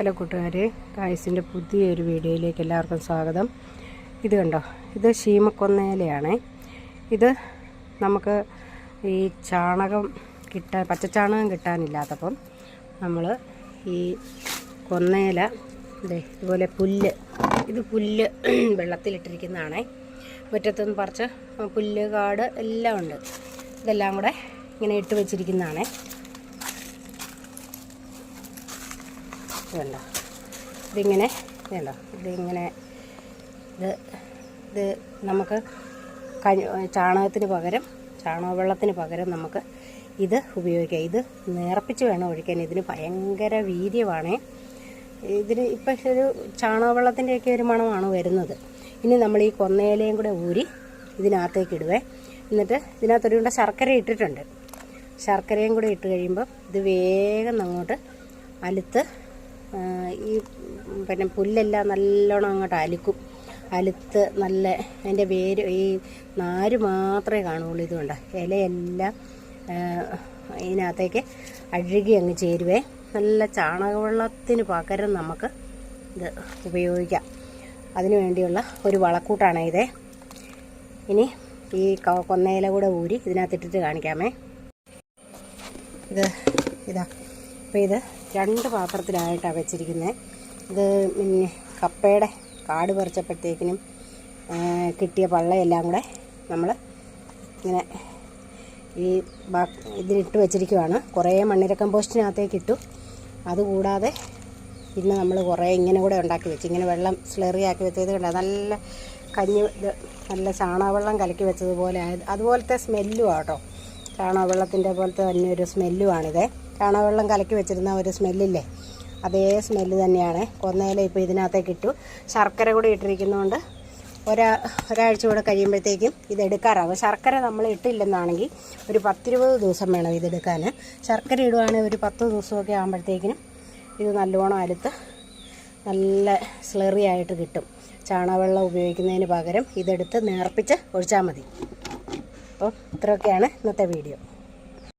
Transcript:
Hello കൂട്ടുകാരെ, കായ്സിൻ്റെ പുതിയൊരു വീഡിയോയിലേക്ക് എല്ലാവർക്കും സ്വാഗതം. ഇത് കണ്ടോ, ഇത് ശീമക്കൊന്നയിലയാണ്. ഇത് നമുക്ക് ഈ ചാണകം പച്ചച്ചാണകം കിട്ടാനില്ലാത്തപ്പം നമ്മൾ ഈ കൊന്നയില ഇതുപോലെ പുല്ല് വെള്ളത്തിലിട്ടിരിക്കുന്നതാണ്. മുറ്റത്തുനിന്ന് പറിച്ച് പുല്ല് കാട് എല്ലാം ഉണ്ട്. ഇതെല്ലാം കൂടെ ഇങ്ങനെ ഇട്ട് വെച്ചിരിക്കുന്നതാണ്. വേണ്ട ഇതിങ്ങനെ വേണ്ട ഇതിങ്ങനെ ഇത് നമുക്ക് ചാണകത്തിന് പകരം ചാണകവെള്ളത്തിന് പകരം നമുക്ക് ഇത് ഉപയോഗിക്കാം. ഇത് നേർപ്പിച്ച് വേണം ഒഴിക്കാൻ. ഇതിന് ഭയങ്കര വീര്യമാണ്. ഇതിന് ഇപ്പം ഒരു ചാണകവെള്ളത്തിൻ്റെയൊക്കെ ഒരു മണമാണ് വരുന്നത്. ഇനി നമ്മൾ ഈ കൊന്നയിലയും കൂടെ ഊരി ഇതിനകത്തേക്ക് ഇടുവേ. എന്നിട്ട് ഇതിനകത്തൊരു കൊണ്ട് ശർക്കര ഇട്ടിട്ടുണ്ട്. ശർക്കരയും കൂടെ ഇട്ട് കഴിയുമ്പോൾ ഇത് വേഗം അങ്ങോട്ട് അലുത്ത് ഈ പുല്ലെല്ലാം നല്ലോണം അങ്ങോട്ട് അലുത്ത് നല്ല അതിൻ്റെ വേര് ഈ നാര് മാത്രമേ കാണുള്ളൂ. ഇതുകൊണ്ട് ഇലയെല്ലാം ഇതിനകത്തേക്ക് അഴുകി അങ്ങ് ചേരുവേ. നല്ല ചാണകവെള്ളത്തിന് പകരം നമുക്ക് ഇത് ഉപയോഗിക്കാം. അതിനു വേണ്ടിയുള്ള ഒരു വളക്കൂട്ടാണ് ഇത്. ഇനി ഈ കൊന്നയില കൂടെ ഊരി ഇതിനകത്തിട്ടിട്ട് കാണിക്കാമേ. ഇതാ അപ്പോൾ ഇത് 2 പാത്രത്തിലായിട്ടാണ് വെച്ചിരിക്കുന്നത്. ഇത് പിന്നെ കപ്പയുടെ കാട് പറിച്ചപ്പോഴത്തേക്കിനും കിട്ടിയ പള്ളയെല്ലാം കൂടെ നമ്മൾ ഇങ്ങനെ ഈ ഇതിലിട്ട് വെച്ചിരിക്കുവാണ്. കുറേ മണ്ണിര കമ്പോസ്റ്റിനകത്തേക്ക് ഇട്ടു. അതുകൂടാതെ പിന്നെ നമ്മൾ കുറേ ഇങ്ങനെ കൂടെ ഉണ്ടാക്കി വെച്ചു. ഇങ്ങനെ വെള്ളം സ്ലറിയാക്കി വെച്ചത് കണ്ട നല്ല നല്ല ചാണകവെള്ളം കലക്കി വെച്ചതുപോലെ അതുപോലത്തെ സ്മെല്ലും ആട്ടോ. ചാണകവെള്ളത്തിൻ്റെ പോലത്തെ തന്നെ ഒരു സ്മെല്ലുമാണിത്. ചാണകവെള്ളം കലക്കി വെച്ചിരുന്ന ഒരു സ്മെല്ലില്ലേ, അതേ സ്മെല്ല് തന്നെയാണ്. കൊന്നയില ഇപ്പോൾ ഇതിനകത്തേക്ക് ഇട്ടു. ശർക്കര കൂടി ഇട്ടിരിക്കുന്നതുകൊണ്ട് ഒരാഴ്ച കൂടെ കഴിയുമ്പോഴത്തേക്കും ഇതെടുക്കാറാവും. ശർക്കര നമ്മൾ ഇട്ടില്ലെന്നാണെങ്കിൽ ഒരു 10-20 ദിവസം വേണം ഇതെടുക്കാൻ. ശർക്കര ഇടുവാണെങ്കിൽ ഒരു 10 ദിവസമൊക്കെ ആകുമ്പോഴത്തേക്കിനും ഇത് നല്ലോണം അലുത്ത് നല്ല സ്ലറി ആയിട്ട് കിട്ടും. ചാണകവെള്ളം ഉപയോഗിക്കുന്നതിന് പകരം ഇതെടുത്ത് നേർപ്പിച്ച് ഒഴിച്ചാൽ മതി. അപ്പോൾ ഇത്രയൊക്കെയാണ് ഇന്നത്തെ വീഡിയോ.